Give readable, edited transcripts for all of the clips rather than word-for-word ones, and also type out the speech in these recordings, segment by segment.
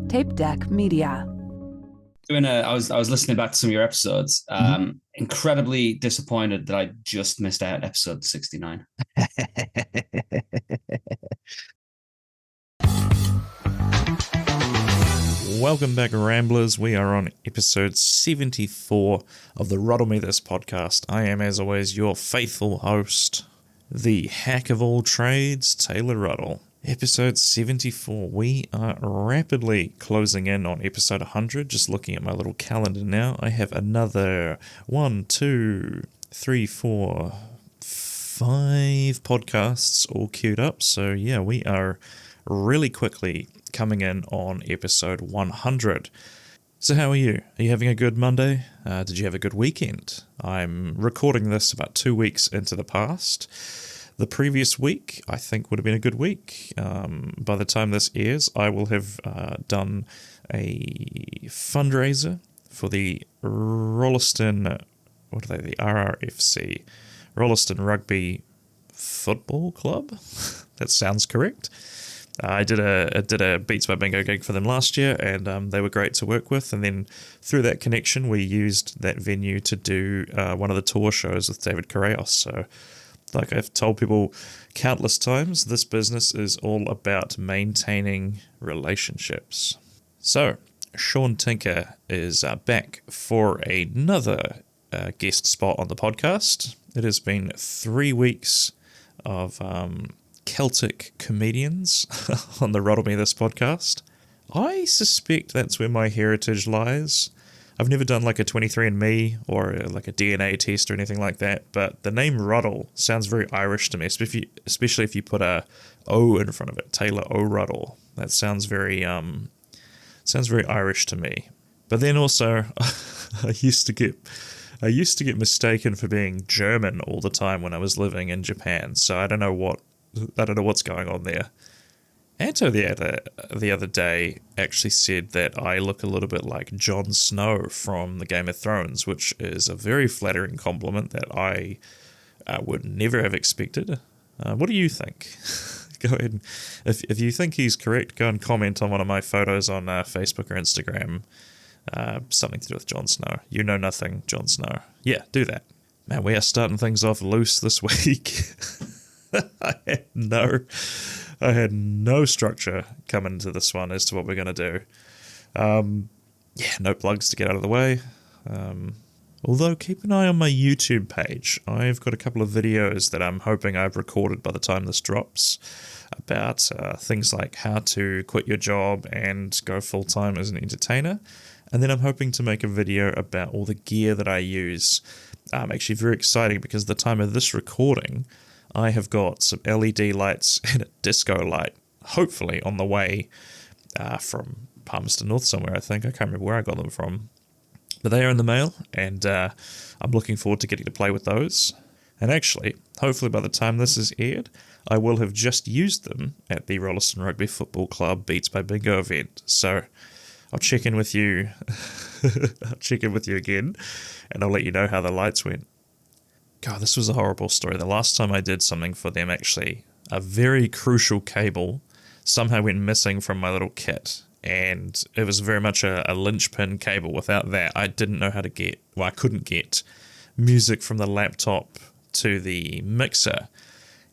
Tape Deck Media. I was listening back to some of your episodes. Incredibly disappointed that I just missed out episode 69. Welcome back, Ramblers. We are on episode 74 of the Ruddle Me This podcast. I am, as always, your faithful host, the hack of all trades, Taylor Ruddle. Episode 74. We are rapidly closing in on episode 100. Just looking at my little calendar now, I have another 5 podcasts all queued up. So yeah, we are really quickly coming in on episode 100. So how are you? Are you having a good Monday? Did you have a good weekend? I'm recording this about 2 weeks into the past. The previous week, I think, would have been a good week. By the time this airs, I will have done a fundraiser for the Rolleston, the RRFC, Rolleston Rugby Football Club? That sounds correct. I did a Beats by Bingo gig for them last year, and they were great to work with. And then through that connection, we used that venue to do one of the tour shows with David Correos. So, like I've told people countless times, this business is all about maintaining relationships. So, Seán Tinker is back for another guest spot on the podcast. It has been 3 weeks of Celtic comedians on the Ruddle Me This podcast. I suspect that's where my heritage lies. I've never done like a 23andMe or like a DNA test or anything like that, but the name Ruddle sounds very Irish to me, especially if you put a O in front of it, Taylor O. Ruddle. That sounds very Irish to me. But then also, I used to get mistaken for being German all the time when I was living in Japan. So I don't know what's going on there. Anto the other day actually said that I look a little bit like Jon Snow from the Game of Thrones, which is a very flattering compliment that I would never have expected. What do you think? Go ahead. If you think he's correct, go and comment on one of my photos on Facebook or Instagram. Something to do with Jon Snow. You know nothing, Jon Snow. Yeah, do that. Man, we are starting things off loose this week. I had no structure coming into this one as to what we're going to do. No plugs to get out of the way. Although, keep an eye on my YouTube page. I've got a couple of videos that I'm hoping I've recorded by the time this drops about things like how to quit your job and go full-time as an entertainer. And then I'm hoping to make a video about all the gear that I use. Actually very exciting because at the time of this recording, I have got some LED lights and a disco light, hopefully on the way from Palmerston North somewhere, I think. I can't remember where I got them from. But they are in the mail, and I'm looking forward to getting to play with those. And actually, hopefully by the time this is aired, I will have just used them at the Rolleston Rugby Football Club Beats by Bingo event. So I'll check in with you. I'll check in with you again, and I'll let you know how the lights went. God, this was a horrible story. The last time I did something for them, actually, a very crucial cable somehow went missing from my little kit. And it was very much a linchpin cable. Without that, I didn't know how to I couldn't get music from the laptop to the mixer.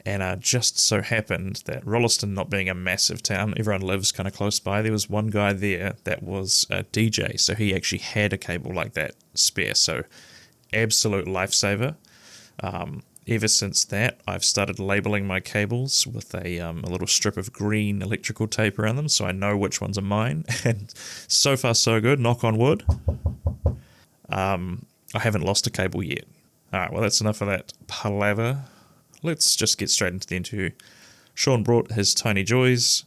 And just so happened that Rolleston not being a massive town, everyone lives kind of close by. There was one guy there that was a DJ, so he actually had a cable like that spare. So absolute lifesaver. Ever since that, I've started labeling my cables with a little strip of green electrical tape around them, so I know which ones are mine. And so far, so good. Knock on wood. I haven't lost a cable yet. All right, well, that's enough of that palaver. Let's just get straight into the interview. Seán brought his tiny joys.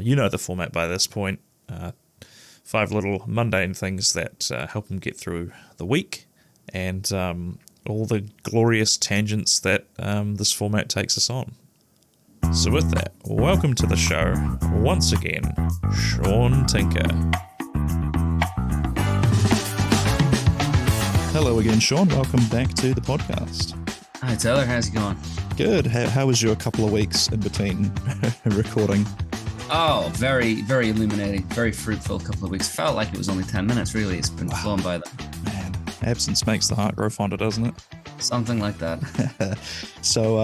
You know the format by this point. 5 little mundane things that help him get through the week. And all the glorious tangents that this format takes us on. So with that, welcome to the show, once again, Seán Tinker. Hello again, Seán. Welcome back to the podcast. Hi Taylor, how's it going? Good. How was your couple of weeks in between recording? Oh, very, very illuminating, very fruitful couple of weeks. Felt like it was only 10 minutes, really. It's been flown by them. Man, absence makes the heart grow fonder, doesn't it? Something like that. So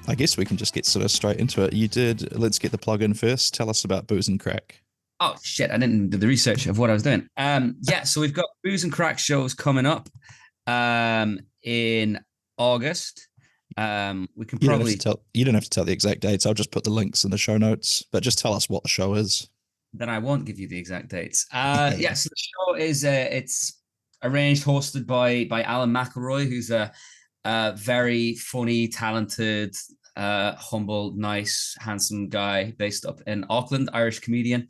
I guess we can just get sort of straight into it. Let's get the plug in first. Tell us about Booze and Crack. Oh, shit. I didn't do the research of what I was doing. Yeah, so we've got Booze and Crack shows coming up in August. We can probably You don't have to tell the exact dates. I'll just put the links in the show notes, but just tell us what the show is. Then I won't give you the exact dates. Yeah, so the show is it's arranged, hosted by Alan McElroy, who's a very funny, talented, humble, nice, handsome guy based up in Auckland, Irish comedian.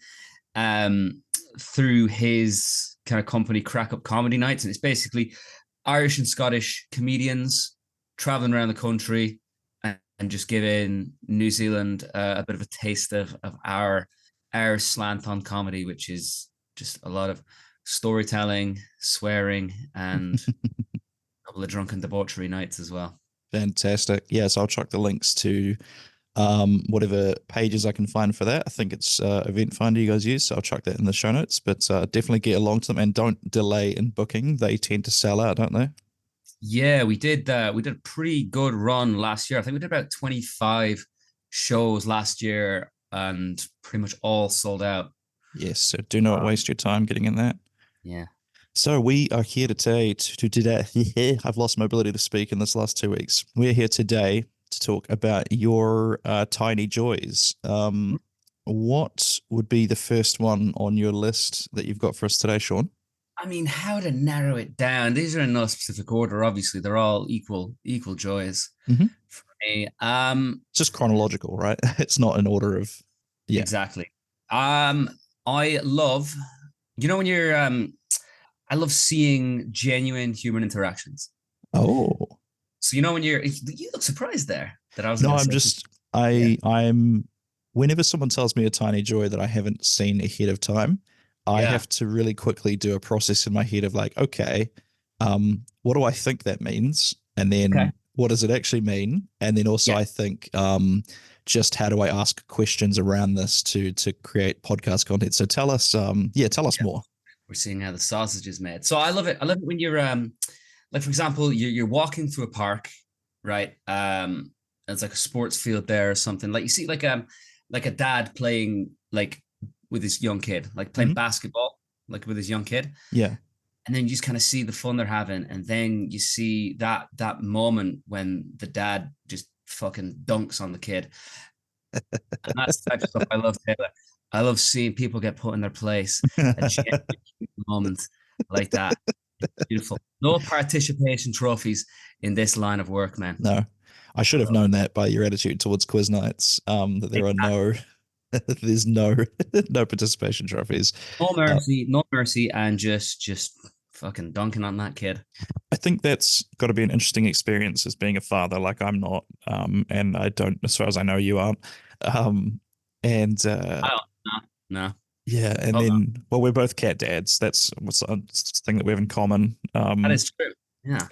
Through his kind of company, Crack Up Comedy Nights, and it's basically Irish and Scottish comedians traveling around the country and just giving New Zealand a bit of a taste of our slant on comedy, which is just a lot of storytelling, swearing, and a couple of drunken debauchery nights as well. Fantastic. Yes, I'll chuck the links to whatever pages I can find for that. I think it's Event Finder you guys use, so I'll chuck that in the show notes. But definitely get along to them and don't delay in booking. They tend to sell out, don't they? Yeah, we did a pretty good run last year. I think we did about 25 shows last year and pretty much all sold out. Yes, so do not waste your time getting in that. Yeah. So we are here today I've lost my ability to speak in this last 2 weeks. We're here today to talk about your tiny joys. What would be the first one on your list that you've got for us today, Sean? I mean, how to narrow it down? These are in no specific order. Obviously, they're all equal joys for me. It's just chronological, right? It's not in order of Exactly. I love, when you're I love seeing genuine human interactions. Oh. So when you look surprised there that I was. No, I'm whenever someone tells me a tiny joy that I haven't seen ahead of time, I have to really quickly do a process in my head of like, okay, what do I think that means? And then what does it actually mean? And then also I think just how do I ask questions around this to create podcast content? So tell us more. We're seeing how the sausage is made. So I love it. I love it when you're like, for example, you're walking through a park, right? It's like a sports field there or something. Like you see like a dad playing like with his young kid, like playing basketball, like with his young kid. Yeah. And then you just kind of see the fun they're having. And then you see that moment when the dad just fucking dunks on the kid. And that's the type of stuff I love, Taylor. I love seeing people get put in their place at moments like that. It's beautiful. No participation trophies in this line of work, man. No. I should have known that by your attitude towards quiz nights, that there are there's no participation trophies. No mercy, and just fucking dunking on that kid. I think that's got to be an interesting experience as being a father. Like I'm not, and I don't, as far as I know, you aren't. No. Yeah, and well, we're both cat dads. That's what's the thing that we have in common. That is true. Yeah.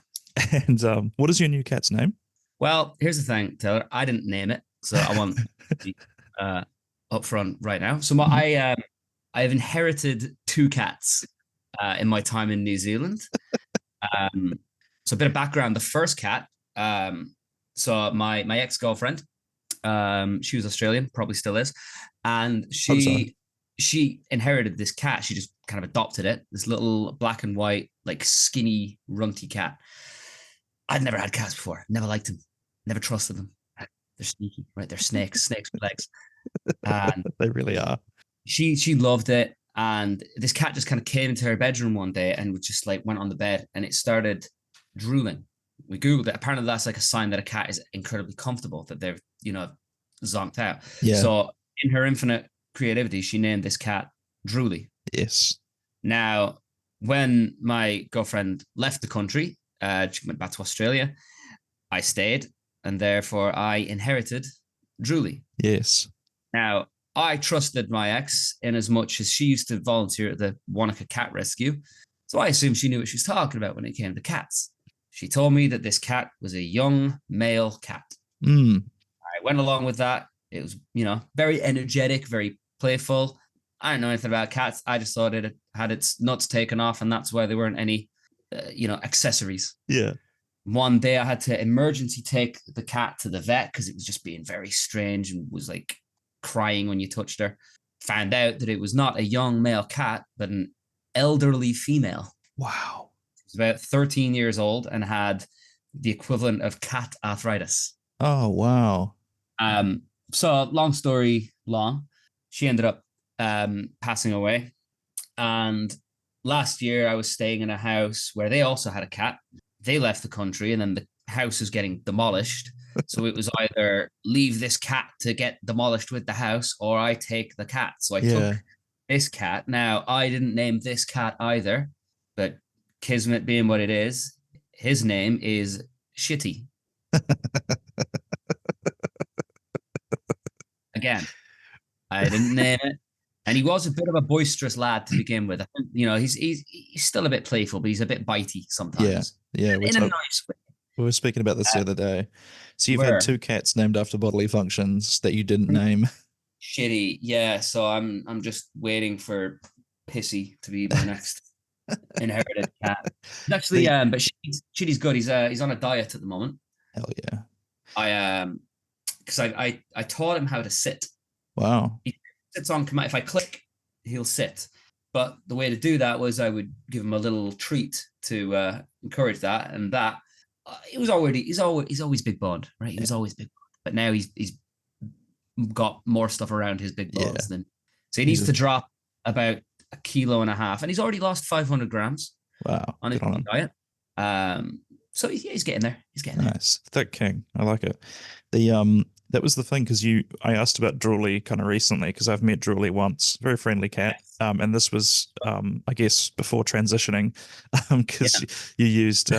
And what is your new cat's name? Well, here's the thing, Taylor. I didn't name it, so I want to be up front right now. So I've inherited 2 cats in my time in New Zealand. So a bit of background. The first cat, so my ex-girlfriend, she was Australian, probably still is, and she inherited this cat. She just kind of adopted it, this little black and white, like skinny, runty cat. I'd never had cats before. Never liked them. Never trusted them. They're sneaky, right? They're snakes with legs. And they really are. She loved it. And this cat just kind of came into her bedroom one day and just like went on the bed and it started drooling. We Googled it. Apparently that's like a sign that a cat is incredibly comfortable, that they're, zonked out. Yeah. So in her infinite creativity, she named this cat Drooly. Yes. Now, when my girlfriend left the country, she went back to Australia, I stayed, and therefore I inherited Drooly. Yes. Now, I trusted my ex in as much as she used to volunteer at the Wanaka Cat Rescue. So I assumed she knew what she was talking about when it came to cats. She told me that this cat was a young male cat. I went along with that. It was, very energetic, very playful. I don't know anything about cats. I just thought it had its nuts taken off, and that's why there weren't any, accessories. Yeah. One day I had to emergency take the cat to the vet because it was just being very strange and was like crying when you touched her. Found out that it was not a young male cat, but an elderly female. Wow. She was about 13 years old and had the equivalent of cat arthritis. Oh, wow. So long story long, she ended up passing away. And last year I was staying in a house where they also had a cat. They left the country and then the house was getting demolished. So it was either leave this cat to get demolished with the house or I take the cat. So I took this cat. Now, I didn't name this cat either, but Kismet being what it is, his name is Shitty. Again, I didn't name it. And he was a bit of a boisterous lad to begin with. I think, he's still a bit playful, but he's a bit bitey sometimes. Yeah. In a nice way. We were speaking about this the other day. So you've had 2 cats named after bodily functions that you didn't name. Shitty, yeah. So I'm just waiting for Pissy to be my next inherited cat. Actually, but Shitty's good. He's on a diet at the moment. Hell yeah. Because I taught him how to sit. Wow. He sits on command. If I click, he'll sit. But the way to do that was I would give him a little treat to encourage that, and that he's always big boned, right? He was always big boned, but now he's got more stuff around his big bones than so he needs to drop about 1.5 kilos, and he's already lost 500 grams. Wow, on his diet. So he's getting there. He's getting there. Nice, thick king. I like it. That was the thing because I asked about Drooly kind of recently because I've met Drooly once, very friendly cat. And this was I guess before transitioning because you used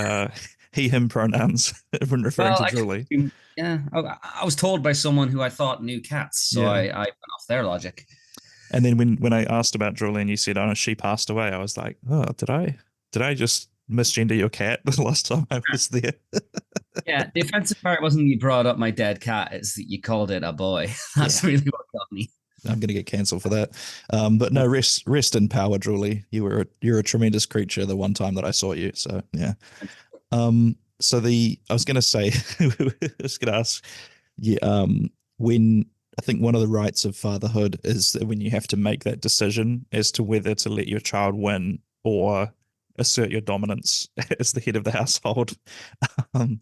he him pronouns when referring to Drooly. Yeah, I was told by someone who I thought knew cats, so I went off their logic. And then when I asked about Drooly and you said, "Oh, she passed away," I was like, "Oh, did I just misgender your cat the last time I was there?" Yeah, the offensive part wasn't that you brought up my dead cat; it's that you called it a boy. That's really what got me. I'm going to get cancelled for that. But no, rest in power, Drooly. You're a tremendous creature. The one time that I saw you, so yeah. So I was going to say, I was going to ask, when I think one of the rights of fatherhood is that when you have to make that decision as to whether to let your child win or assert your dominance as the head of the household. I mean,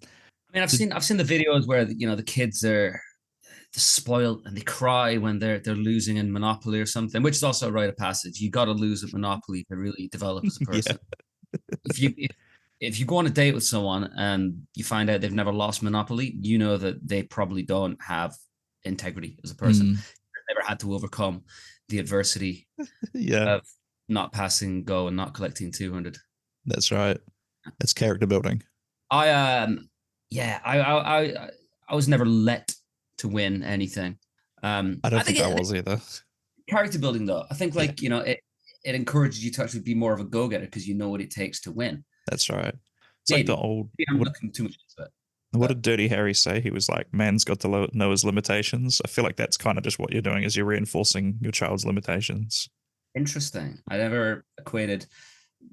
I've seen the videos where the kids are spoiled and they cry when they're losing in Monopoly or something, which is also a rite of passage. You got to lose at Monopoly to really develop as a person. If you go on a date with someone and you find out they've never lost Monopoly, you know that they probably don't have integrity as a person. They've never had to overcome the adversity of not passing go and not collecting 200. That's right. It's character building. I was never let to win anything. I don't think I was either. Character building though, I think it encourages you to actually be more of a go-getter because you know what it takes to win. That's right. It's like the old. I'm looking too much into it. What did Dirty Harry say? He was like, "Man's got to know his limitations." I feel like that's kind of just what you're doing, is you're reinforcing your child's limitations. Interesting. I never equated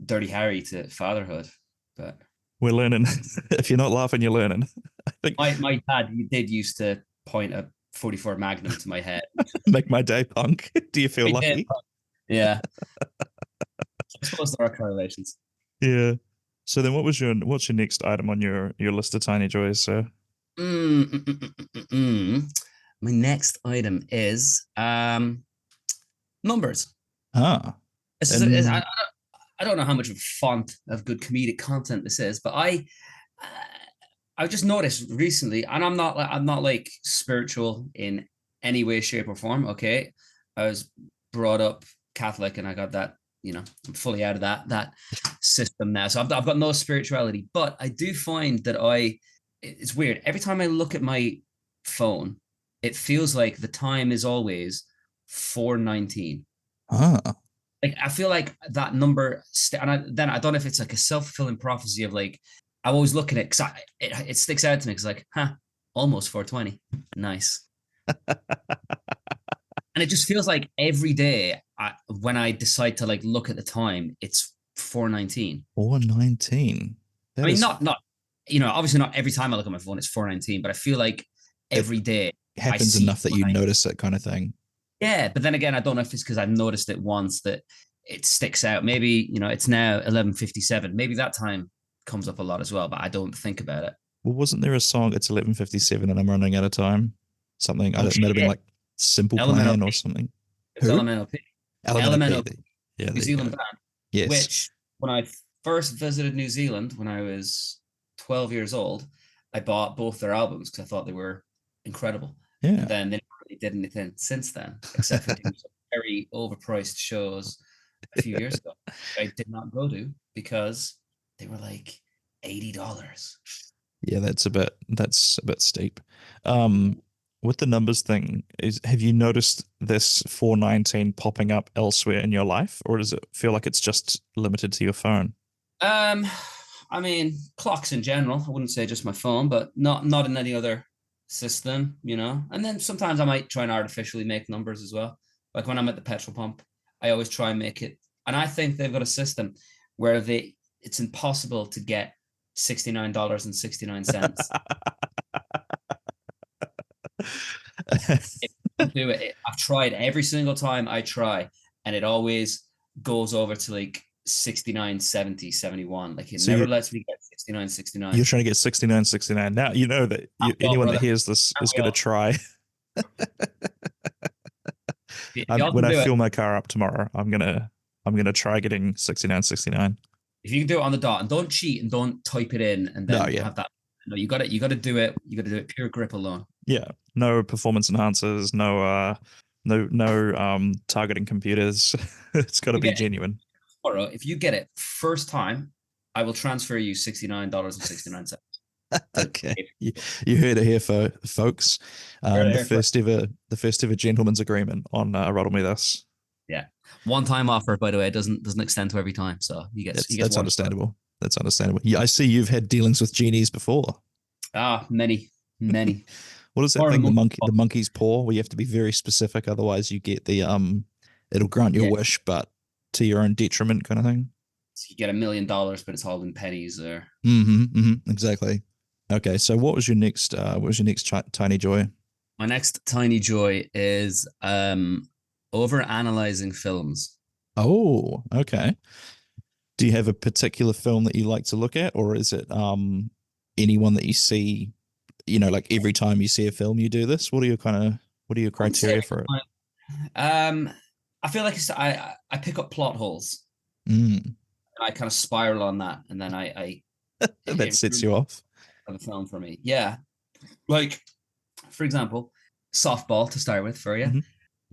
Dirty Harry to fatherhood, but we're learning. If you're not laughing, you're learning. I think my dad did used to point a 44 Magnum to my head. Make my day, punk. Do you feel lucky? Yeah. I suppose there are correlations. Yeah. So then what's your next item on your list of tiny joys, sir? My next item is numbers. I don't know how much of a font of good comedic content this is, but I just noticed recently, and I'm not like spiritual in any way, shape, or form. Okay. I was brought up Catholic and I got that, I'm fully out of that system now. So I've got no spirituality, but I do find that it's weird. Every time I look at my phone, it feels like the time is always 4:19. Like I feel like that number, and I don't know if it's like a self-fulfilling prophecy of like, I always look at it because it sticks out to me because like, almost 4:20. Nice. And it just feels like every day when I decide to like look at the time, it's 4:19. 4:19. I mean, not obviously not every time I look at my phone, it's 4:19, but I feel like every day happens enough that you notice it, kind of thing. Yeah, but then again, I don't know if it's because I've noticed it once that it sticks out. Maybe, it's now 11:57. Maybe that time comes up a lot as well, but I don't think about it. Well, wasn't there a song, it's 11:57 and I'm running out of time? Something, it might have been like Simple Plan or something. It's LMNOP. LMNOP. Yeah, New Zealand band. Yes. Which, when I first visited New Zealand when I was 12 years old, I bought both their albums because I thought they were incredible. Yeah. And then they never really did anything since then, except for doing some very overpriced shows a few years ago. I did not go to because they were like $80. Yeah, that's a bit steep. With the numbers thing, have you noticed this 419 popping up elsewhere in your life, or does it feel like it's just limited to your phone? I mean, clocks in general. I wouldn't say just my phone, but not in any other system, And then sometimes I might try and artificially make numbers as well. Like when I'm at the petrol pump, I always try and make it. And I think they've got a system where it's impossible to get $69.69. If you do it, I've tried every single time I try, and it always goes over to like 69, 70, 71. Like it never lets me get 69, 69. You're trying to get 69, 69. Now you know that anyone that hears this is going to try. When I fill my car up tomorrow, I'm gonna try getting 69, 69. If you can do it on the dot and don't cheat and don't type it in and then have that. No, you got to do it. You got to do it pure grip alone. Yeah, no performance enhancers, no targeting computers. It's got to be genuine. Tomorrow, if you get it first time, I will transfer you $69.69. Okay, you heard it here, folks. The first ever gentleman's agreement on Ruddle Me This. Yeah, one-time offer, by the way. It doesn't extend to every time, so you get. That's understandable. That's understandable. Yeah, I see you've had dealings with genies before. Many. What is that thing? The monkey's paw, where you have to be very specific, otherwise you get the it'll grant your wish, but to your own detriment, kind of thing. So you get $1 million, but it's all in pennies, or. Exactly. Okay, so what was your next? Tiny joy? My next tiny joy is over analyzing films. Oh, okay. Do you have a particular film that you like to look at, or is it anyone that you see, like every time you see a film you do this? What are your criteria for it? I feel like I pick up plot holes. And I kind of spiral on that, and then I that sets you off. Of a film for me. Yeah. Like, for example, softball to start with for you. Mm-hmm.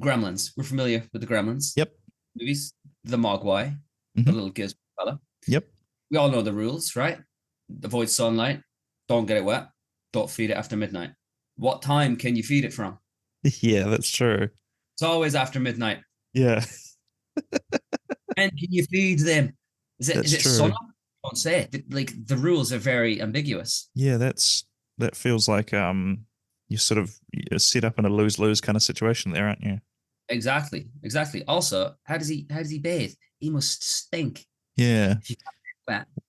Gremlins. We're familiar with the Gremlins. Yep. Movies. The Mogwai, the little gizmo fella. Yep. We all know the rules, right? Avoid sunlight. Don't get it wet. Don't feed it after midnight. What time can you feed it from? Yeah, that's true. It's always after midnight. Yeah. And can you feed them? Is it sunlight? Don't say it. Like, the rules are very ambiguous. Yeah, that feels like you're set up in a lose-lose kind of situation there, aren't you? Exactly. Also, how does he bathe? He must stink. Yeah.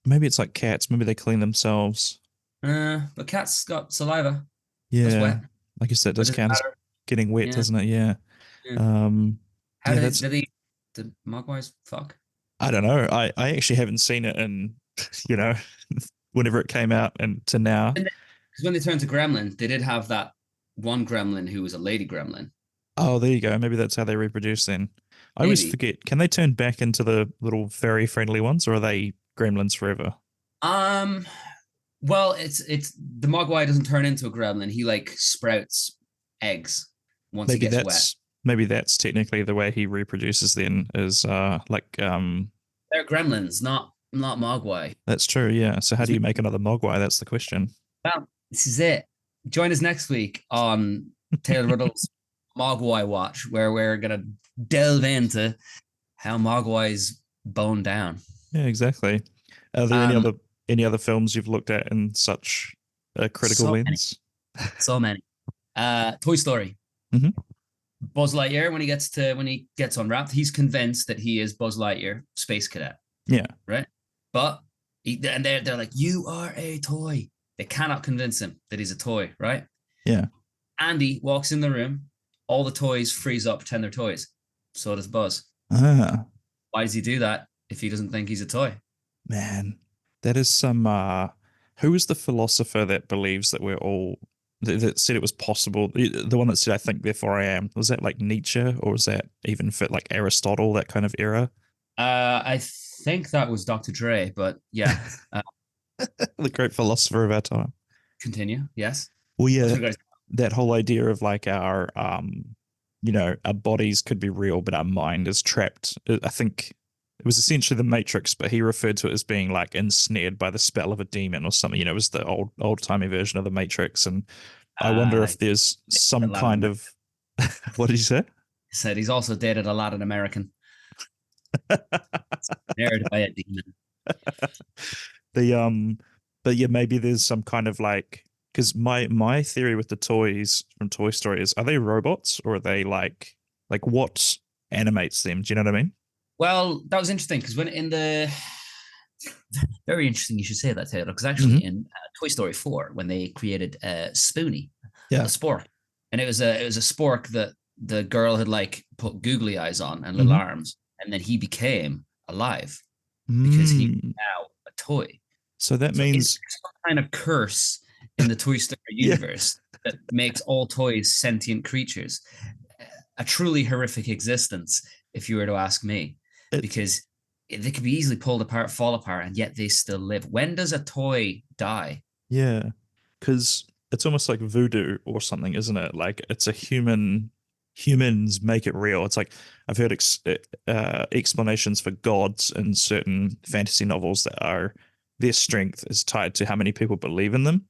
Maybe it's like cats. Maybe they clean themselves. But cats got saliva. Yeah. That's wet. I guess that does count as getting wet, doesn't it? Yeah. Did Mogwais fuck? I don't know. I actually haven't seen it in, whenever it came out and to now. Because when they turned to Gremlin, they did have that one Gremlin who was a lady Gremlin. Oh, there you go. Maybe that's how they reproduce then. I always forget. Can they turn back into the little fairy friendly ones, or are they gremlins forever? Well, it's the Mogwai doesn't turn into a gremlin. He like sprouts eggs once he gets wet. Maybe that's technically the way he reproduces then is they're gremlins, not Mogwai. That's true, yeah. So how do you make another Mogwai? That's the question. Well, this is it. Join us next week on Taylor Ruddle's Mogwai Watch, where we're gonna delve into how Mogwais bone down. Yeah, exactly. Are there any other films you've looked at in such a critical lens? So many. Toy Story. Mm-hmm. Buzz Lightyear, when he gets unwrapped, he's convinced that he is Buzz Lightyear, space cadet. Yeah. Right. But they're like, you are a toy. They cannot convince him that he's a toy, right? Yeah. Andy walks in the room. All the toys freeze up, pretend they're toys. So does Buzz. Ah. Why does he do that if he doesn't think he's a toy? Man, that is some. Who was the philosopher that believes that we're all that said it was possible? The one that said, "I think, therefore I am." Was that like Nietzsche, or was that even fit like Aristotle, that kind of era? I think that was Dr. Dre, but yeah. The great philosopher of our time. Continue. Yes. Well, yeah, that whole idea of like our our bodies could be real, but our mind is trapped. I think it was essentially the Matrix, but he referred to it as being like ensnared by the spell of a demon or something. It was the old timey version of the Matrix, and I wonder if there's some kind of what did you say? He said he's also dated a Latin American. Ensnared by a demon. But yeah, maybe there's some kind of like, because my theory with the toys from Toy Story is, are they robots or are they like what animates them? Do you know what I mean? Well, that was interesting because when in the very interesting you should say that, Taylor, because actually in Toy Story 4, when they created Spoonie, a spork, and it was a spork that the girl had like put googly eyes on and little arms, and then he became alive because he was now a toy. So that means some kind of curse in the Toy Story universe that makes all toys sentient creatures. A truly horrific existence, if you were to ask me, because they could be easily pulled apart, fall apart, and yet they still live. When does a toy die? Yeah, because it's almost like voodoo or something, isn't it? Like it's a humans make it real. It's like I've heard explanations for gods in certain fantasy novels that are their strength is tied to how many people believe in them.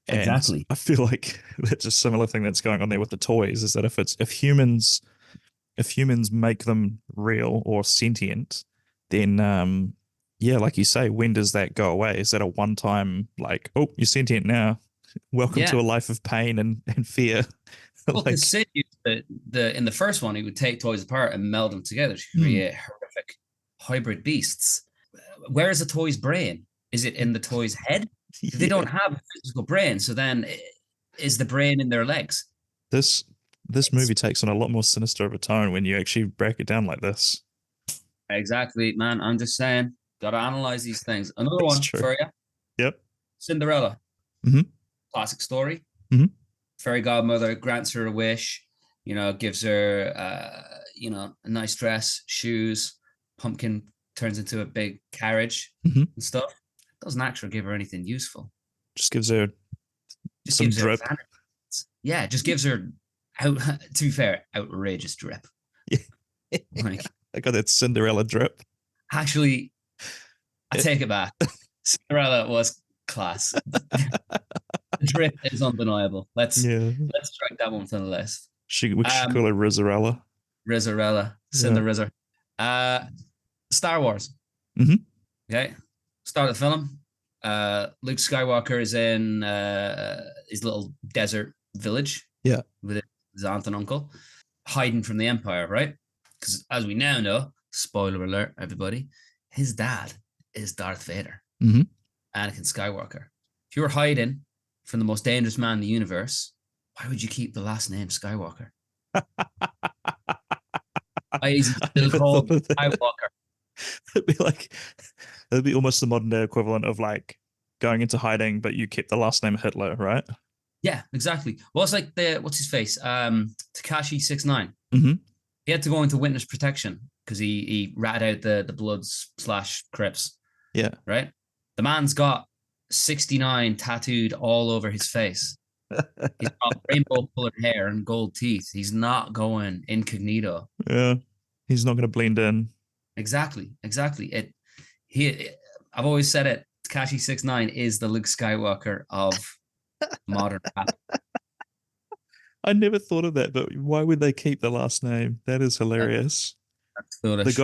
And exactly. I feel like that's a similar thing that's going on there with the toys, is that if humans make them real or sentient, then like you say, when does that go away? Is that a one-time like, oh, you're sentient now, welcome to a life of pain and fear? Well, like, Sid used in the first one, he would take toys apart and meld them together to create horrific hybrid beasts. Where is a toy's brain? Is it in the toy's head? They don't have a physical brain, so then is the brain in their legs? This movie takes on a lot more sinister of a tone when you actually break it down like this. Exactly, man. I'm just saying, gotta analyze these things. Another one for you. Yep. Cinderella. Classic story. Fairy godmother grants her a wish, gives her, a nice dress, shoes, pumpkin turns into a big carriage and stuff. Doesn't actually give her anything useful. Just gives her some drip. Yeah, just gives her, to be fair, outrageous drip. Like, I got that Cinderella drip. Actually, I take it back. Cinderella was class. The drip is undeniable. Let's strike that one from the list. We should call her Rizzarella. Rizzarella. Cinderella. Star Wars. Okay. Start of the film. Luke Skywalker is in his little desert village. Yeah. With his aunt and uncle, hiding from the Empire, right? Because as we now know, spoiler alert, everybody, his dad is Darth Vader. Anakin Skywalker. If you were hiding from the most dangerous man in the universe, why would you keep the last name Skywalker? Why is he still called Skywalker? It'd be almost the modern day equivalent of like going into hiding, but you kept the last name Hitler, right? Yeah, exactly. Well, it's like what's his face? Tekashi 69. He had to go into witness protection because he ratted out the Bloods / Crips. Yeah. Right? The man's got 69 tattooed all over his face. He's got rainbow colored hair and gold teeth. He's not going incognito. Yeah. He's not going to blend in. Exactly. I've always said it. Tekashi 69 is the Luke Skywalker of modern rap. I never thought of that, but why would they keep the last name? That is hilarious. That's foolish.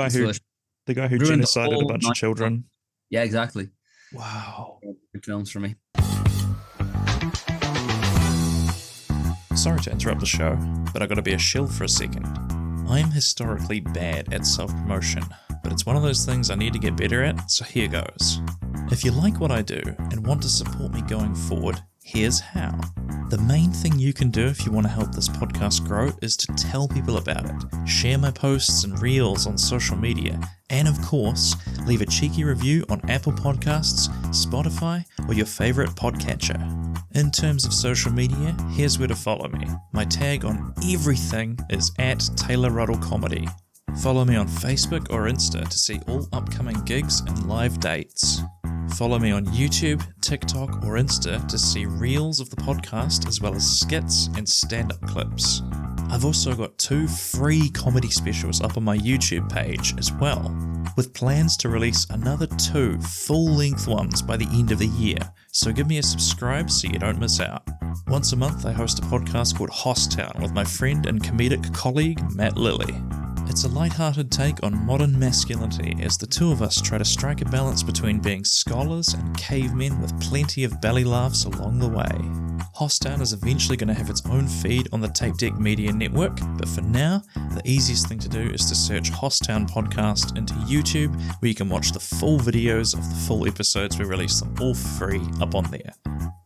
The guy who genocided a bunch of children. Yeah, exactly. Wow. Good films for me. Sorry to interrupt the show, but I gotta be a shill for a second. I'm historically bad at self-promotion, but it's one of those things I need to get better at, so here goes. If you like what I do and want to support me going forward, here's how. The main thing you can do if you want to help this podcast grow is to tell people about it, share my posts and reels on social media, and of course, leave a cheeky review on Apple Podcasts, Spotify, or your favorite podcatcher. In terms of social media, here's where to follow me. My tag on everything is @Taylor Ruddle Comedy. Follow me on Facebook or Insta to see all upcoming gigs and live dates. Follow me on YouTube, TikTok, or Insta to see reels of the podcast as well as skits and stand-up clips. I've also got 2 free comedy specials up on my YouTube page as well, with plans to release another 2 full-length ones by the end of the year, so give me a subscribe so you don't miss out. Once a month I host a podcast called Hosstown with my friend and comedic colleague Matt Lilly. It's a light-hearted take on modern masculinity as the two of us try to strike a balance between being scholars and cavemen with plenty of belly laughs along the way. Hosstown is eventually going to have its own feed on the Tape Deck Media Network, but for now, the easiest thing to do is to search Hosstown Podcast into YouTube, where you can watch the full videos of the full episodes. We release them all for free up on there.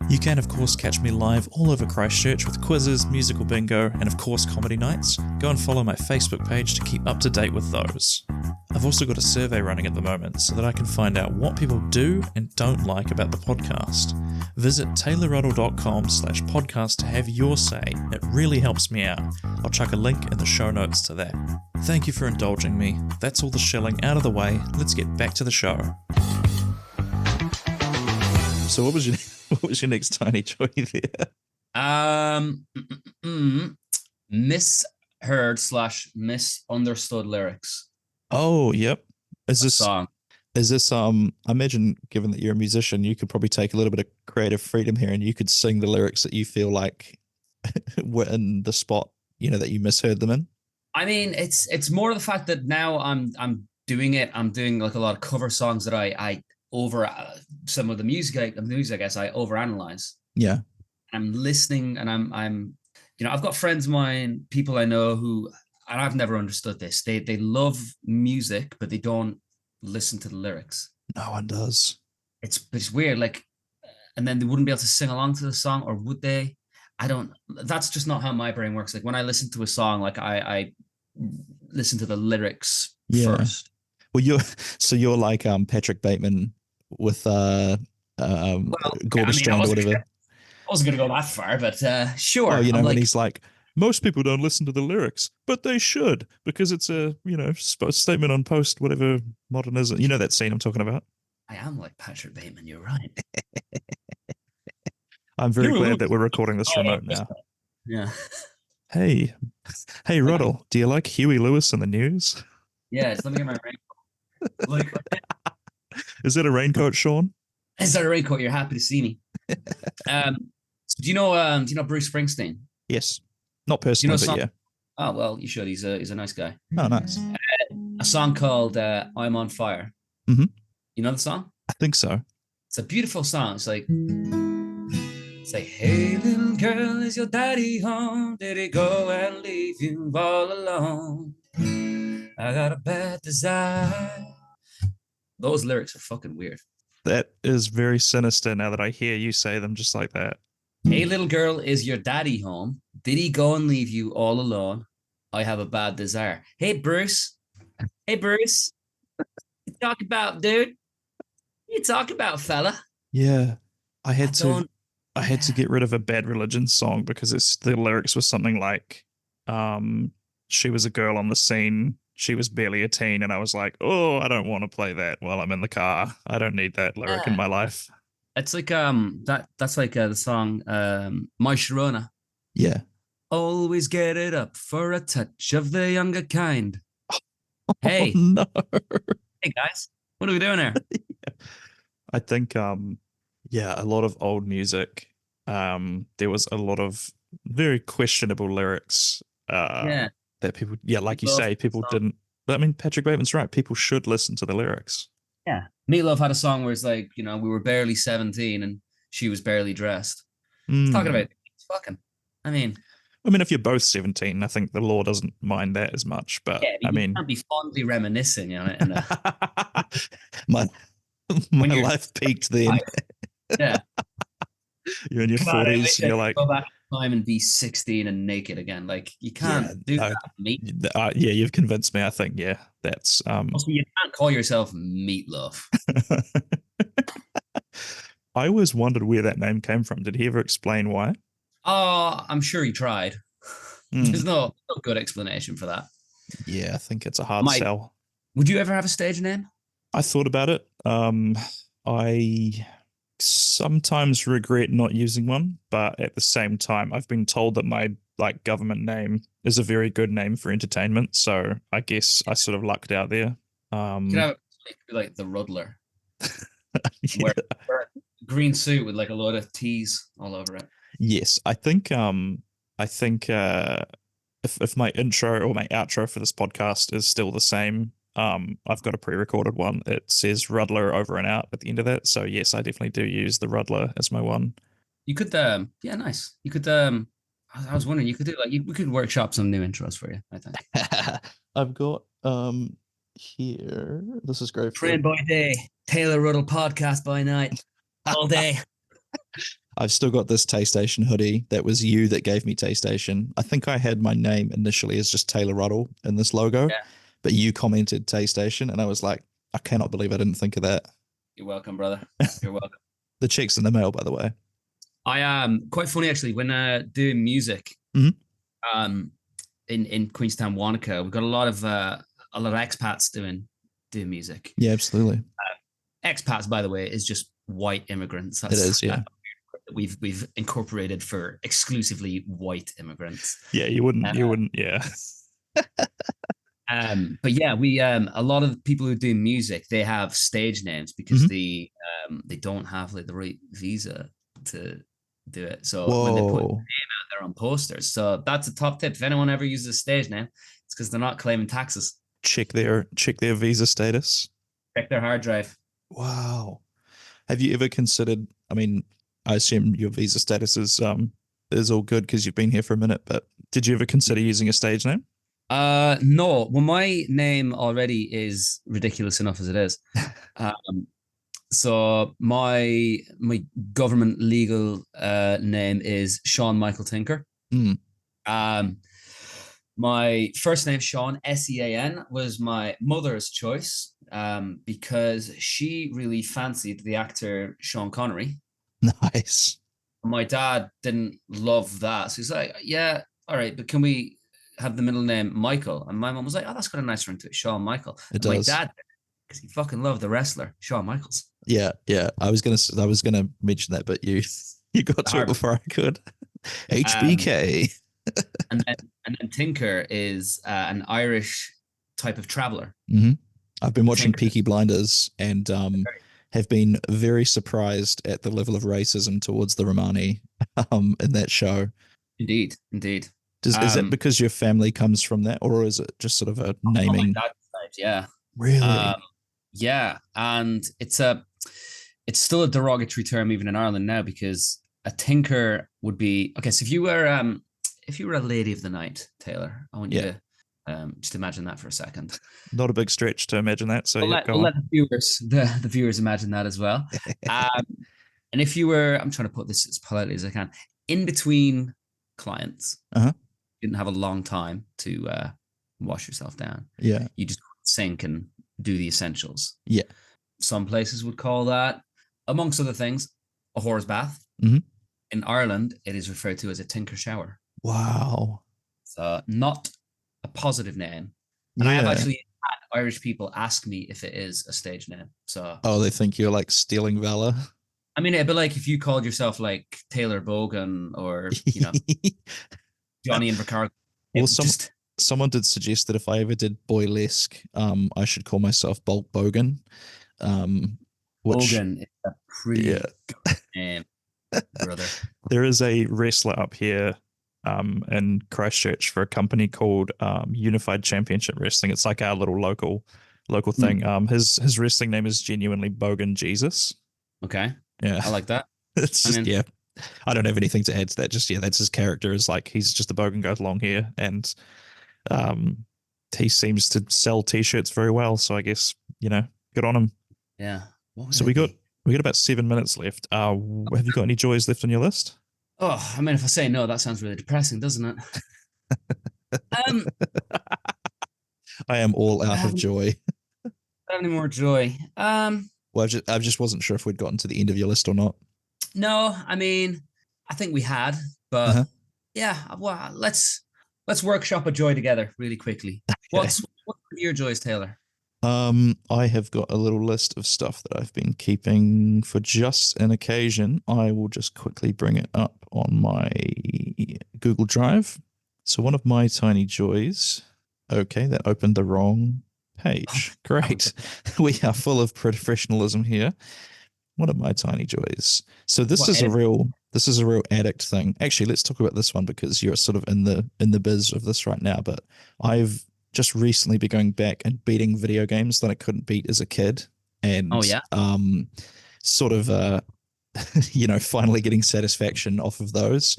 You can, of course, catch me live all over Christchurch with quizzes, musical bingo, and of course comedy nights. Go and follow my Facebook page to keep up to date with those. I've also got a survey running at the moment so that I can find out what people do and don't like about the podcast. Visit taylorruddle.com/podcast to have your say. It really helps me out. I'll chuck a link in the show notes to that. Thank you for indulging me. That's all the shilling out of the way. Let's get back to the show. So what was your next tiny joy there? Misheard / misunderstood lyrics. Oh, yep. Is this song? I imagine, given that you're a musician, you could probably take a little bit of creative freedom here and you could sing the lyrics that you feel like were in the spot, that you misheard them in. I mean, it's more of the fact that now I'm doing it. I'm doing like a lot of cover songs that I over some of the music, I guess I overanalyze. Yeah. I'm listening and I'm I've got friends of mine, people I know who, and I've never understood this. They love music, but they don't listen to the lyrics. No one does. It's weird. Like, and then they wouldn't be able to sing along to the song, or would they? That's just not how my brain works. Like when I listen to a song, like I listen to the lyrics first. Well, you're like Patrick Bateman with Gordon Strand or whatever. I wasn't going to go that far, but sure. Oh, when he's like, most people don't listen to the lyrics, but they should, because it's a statement on post whatever modernism. You know that scene I'm talking about. I am like Patrick Bateman. You're right. I'm very glad that we're recording this remote now. Yeah. Hey, Ruddle, do you like Huey Lewis in the news? Yeah, let me get my raincoat. Is that a raincoat, Sean? Is that a raincoat? You're happy to see me. Do you know Bruce Springsteen? Yes, not personally, but yeah. Oh well, you should. He's a nice guy. Oh, nice. A song called "I'm on Fire." Mm-hmm. You know the song? I think so. It's a beautiful song. It's like, hey little girl, is your daddy home? Did he go and leave you all alone? I got a bad desire. Those lyrics are fucking weird. That is very sinister now that I hear you say them just like that. Hey, little girl, is your daddy home? Did he go and leave you all alone? I have a bad desire. Hey, Bruce. Hey, Bruce. You talk about, dude? You talk about, fella? Yeah. I had to get rid of a Bad Religion song because the lyrics were something like, she was a girl on the scene. She was barely a teen, and I was like, oh, I don't want to play that while I'm in the car. I don't need that lyric in my life. It's like that's like the song My Sharona. Yeah. Always get it up for a touch of the younger kind. Hey. Oh, no. Hey guys, what are we doing here? Yeah. I think a lot of old music. There was a lot of very questionable lyrics. That people, like you say, people didn't. I mean, Patrick Bateman's right. People should listen to the lyrics. Yeah. Meatloaf had a song where it's like, we were barely 17 and she was barely dressed. Talking about fucking. I mean, I mean, if you're both 17, I think the law doesn't mind that as much. But Yeah, I you mean, can't be fondly reminiscing on it. my When you're life peaked then. yeah. You're in your God, I 40s wish and I you're could like, go back in time and be 16 and naked again. Like you yeah, can't do that. Meat. yeah, you've convinced me. I think, yeah, that's Also, you can't call yourself Meatloaf. I always wondered where that name came from. Did he ever explain why? Oh, I'm sure he tried. There's Mm, no good explanation for that. yeah, I think it's a hard Mike, sell. would you ever have a stage name? I thought about it. I sometimes regret not using one, but at the same time, I've been told that my like government name is a very good name for entertainment. So I guess I sort of lucked out there. You could have it be like the Ruddler. Yeah. Wear a green suit with like a load of T's all over it. Yes, I think if my intro or my outro for this podcast is still the same, I've got a pre-recorded one. It says Ruddler over and out at the end of that. So yes, I definitely do use the Ruddler as my one. You could, yeah, nice. You could, I was wondering, you could do like, we could workshop some new intros for you, I think. I've got here. This is great. Train by day, Taylor Ruddle podcast by night, all day. I've still got this Taystation hoodie. That was you that gave me Taystation. I think I had my name initially as just Taylor Ruddle in this logo, Yeah. but you commented Taystation, and I was like, I cannot believe I didn't think of that. You're welcome, brother. You're welcome. The check's in the mail, by the way. I am quite funny actually when doing music, Mhm. In Queenstown, Wanaka, we've got a lot of expats doing music. Yeah, absolutely. Expats, by the way, is just white immigrants. It is, yeah. We've incorporated for exclusively white immigrants. Yeah, you wouldn't, yeah. But yeah, we a lot of people who do music, they have stage names because they don't have like the right visa to do it. So when they put their name out there on posters, so that's a top tip. If anyone ever uses a stage name, it's because they're not claiming taxes. Check their visa status. Check their hard drive. Wow. Have you ever considered? I mean, I assume your visa status is all good because you've been here for a minute. But did you ever consider using a stage name? No. Well, my name already is ridiculous enough as it is. So my government legal name is Seán Michael Tinker. My first name, Sean, Sean, was my mother's choice because she really fancied the actor Sean Connery. Nice. My dad didn't love that. So he's like, yeah, all right, but can we have the middle name Michael? And my mom was like, oh, that's got a nice ring to it, Shawn Michael. It does. My dad, because he fucking loved the wrestler, Shawn Michaels. Yeah. I was gonna mention that, but you got to it before I could. HBK. and then Tinker is an Irish type of traveler. Mm-hmm. I've been watching Tinker. Peaky Blinders and have been very surprised at the level of racism towards the Romani in that show. Indeed. Is it because your family comes from that, or is it just sort of a naming? On my dad's side, yeah. Really? Yeah, and it's still a derogatory term even in Ireland now because a tinker would be okay. So if you were a lady of the night, Taylor, I want you to just imagine that for a second. Not a big stretch to imagine that. So we'll let the viewers imagine that as well. And if you were, I'm trying to put this as politely as I can, in between clients, didn't have a long time to wash yourself down. Yeah, you just sink and do the essentials. Yeah, some places would call that, amongst other things, a whore's bath. Mm-hmm. In Ireland, it is referred to as a tinker shower. Wow. So not a positive name. And I have actually had Irish people ask me if it is a stage name. So they think you're like stealing valor. I mean, it'd be like if you called yourself like Taylor Bogan or Johnny Invercargill. Well, someone did suggest that if I ever did boylesque, I should call myself Bulk Bogan. Bogan is a pretty good name, brother. There is a wrestler up here in Christchurch for a company called Unified Championship Wrestling. It's like our little local thing. His wrestling name is genuinely Bogan Jesus. Okay. Yeah. I like that. It's just, I don't have anything to add to that. Just, yeah, that's his character, is like he's just a bogan goes long here, and um, he seems to sell t-shirts very well. So I guess, good on him. Yeah. So we got about 7 minutes left. Have you got any joys left on your list? Oh, I mean, if I say no, that sounds really depressing, doesn't it? I am all out of joy. Any more joy? Well, I just wasn't sure if we'd gotten to the end of your list or not. No, I mean, I think we had, but yeah, well, let's workshop a joy together really quickly. What's your joys, Taylor? I have got a little list of stuff that I've been keeping for just an occasion. I will just quickly bring it up on my Google Drive. So one of my tiny joys. Okay, that opened the wrong page. Great. We are full of professionalism here. One of my tiny joys. So this is a real addict thing. Actually, let's talk about this one because you're sort of in the biz of this right now. But I've just recently been going back and beating video games that I couldn't beat as a kid, and sort of finally getting satisfaction off of those.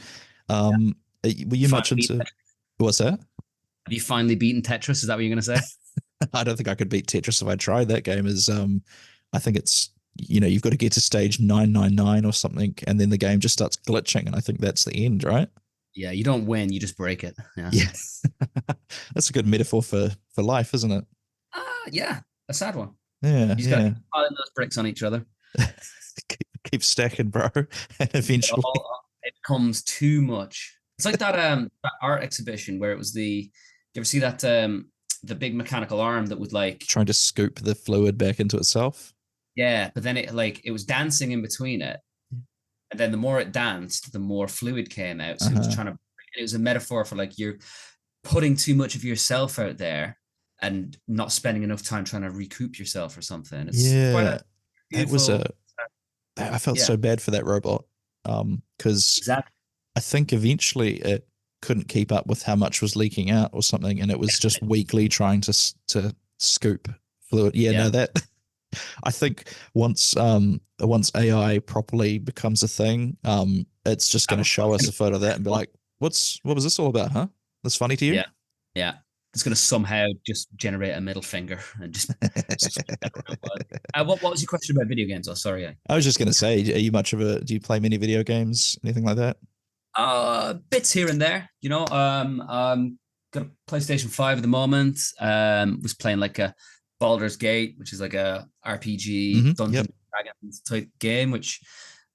Were you much into what's that? Have you finally beaten Tetris? Is that what you're going to say? I don't think I could beat Tetris if I tried. That game is, I think it's, you've got to get to stage 999 or something, and then the game just starts glitching, and I think that's the end, right? Yeah, you don't win, you just break it. Yeah. That's a good metaphor for life, isn't it? Yeah, a sad one. Yeah, you just got to pile those bricks on each other. Keep stacking, bro, and eventually it becomes too much. It's like that art exhibition where it was you ever see that the big mechanical arm that would like trying to scoop the fluid back into itself? Yeah, but then it was dancing in between it. And then the more it danced, the more fluid came out. So it was it was a metaphor for like you're putting too much of yourself out there and not spending enough time trying to recoup yourself or something. It's quite a beautiful, I felt so bad for that robot. Because I think eventually it couldn't keep up with how much was leaking out or something, and it was just weakly trying to scoop fluid. No, that I think once AI properly becomes a thing, it's just going to show us a photo of that and be like, what was this all about, huh? That's funny to you? Yeah. It's going to somehow just generate a middle finger and just. What was your question about video games? Oh, sorry. I was just going to say, do you play many video games, anything like that? Bits here and there, got a PlayStation 5 at the moment. Was playing like a Baldur's Gate, which is like a RPG Dungeons and Dragons type game, which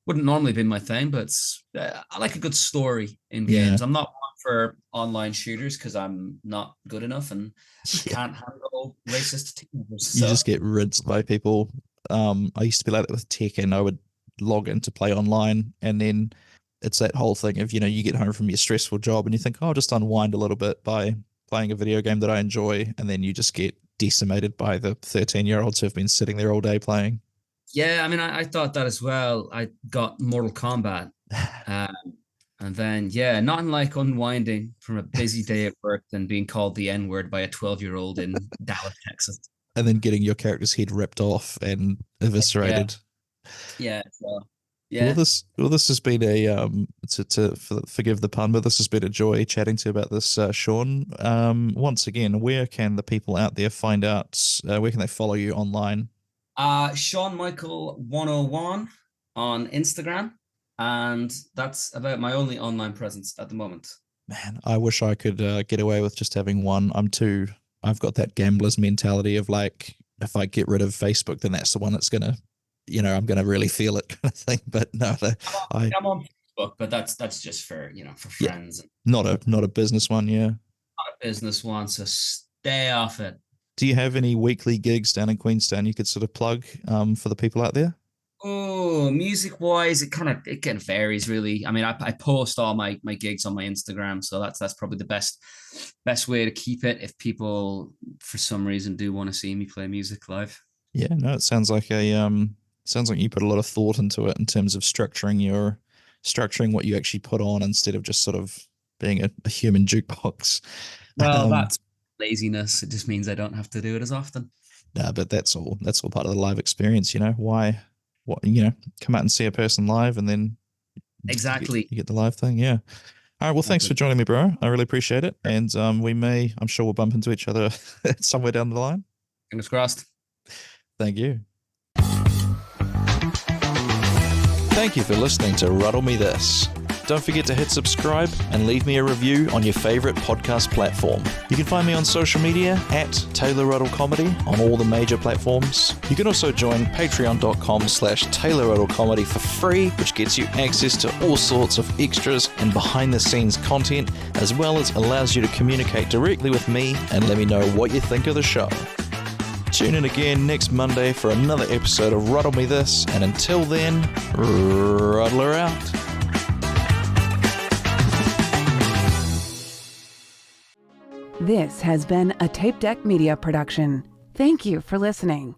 wouldn't normally be my thing, but I like a good story in games. I'm not one for online shooters because I'm not good enough and can't handle racist teenagers. You just get rinsed by people. I used to be like that with tech, and I would log in to play online, and then it's that whole thing of, you get home from your stressful job and you think, I'll just unwind a little bit by playing a video game that I enjoy, and then you just get decimated by the 13-year-olds who have been sitting there all day playing. Yeah, I mean, I thought that as well. I got Mortal Kombat. And then, nothing like unwinding from a busy day at work than being called the N-word by a 12-year-old in Dallas, Texas. And then getting your character's head ripped off and eviscerated. Yeah. Well, this has been a forgive the pun, but this has been a joy chatting to you about this, Seán. Once again, where can the people out there find out? Where can they follow you online? Seán Michael 101 on Instagram, and that's about my only online presence at the moment. Man, I wish I could get away with just having one. I've got that gambler's mentality of like, if I get rid of Facebook, then that's the one that's gonna. I'm going to really feel it, kind of thing. But no, I'm on Facebook, but that's just for for friends. Not a business one, Not a business one, so stay off it. Do you have any weekly gigs down in Queenstown you could sort of plug for the people out there? Oh, music wise, it kind of varies really. I mean, I post all my gigs on my Instagram, so that's probably the best way to keep it if people for some reason do want to see me play music live. Yeah, no, it sounds like you put a lot of thought into it in terms of structuring what you actually put on instead of just sort of being a human jukebox. Well, that's laziness. It just means I don't have to do it as often. No, but that's all part of the live experience. Come out and see a person live and then Exactly. You get the live thing, yeah. All right, well, thanks for joining me, bro. I really appreciate it. And I'm sure we'll bump into each other somewhere down the line. Fingers crossed. Thank you. Thank you for listening to Ruddle Me This. Don't forget to hit subscribe and leave me a review on your favorite podcast platform. You can find me on social media at Taylor Ruddle Comedy on all the major platforms. You can also join patreon.com/Taylor Ruddle Comedy for free, which gets you access to all sorts of extras and behind the scenes content, as well as allows you to communicate directly with me and let me know what you think of the show. Tune in again next Monday for another episode of Ruddle Me This, and until then, Ruddler out. This has been a Tape Deck Media production. Thank you for listening.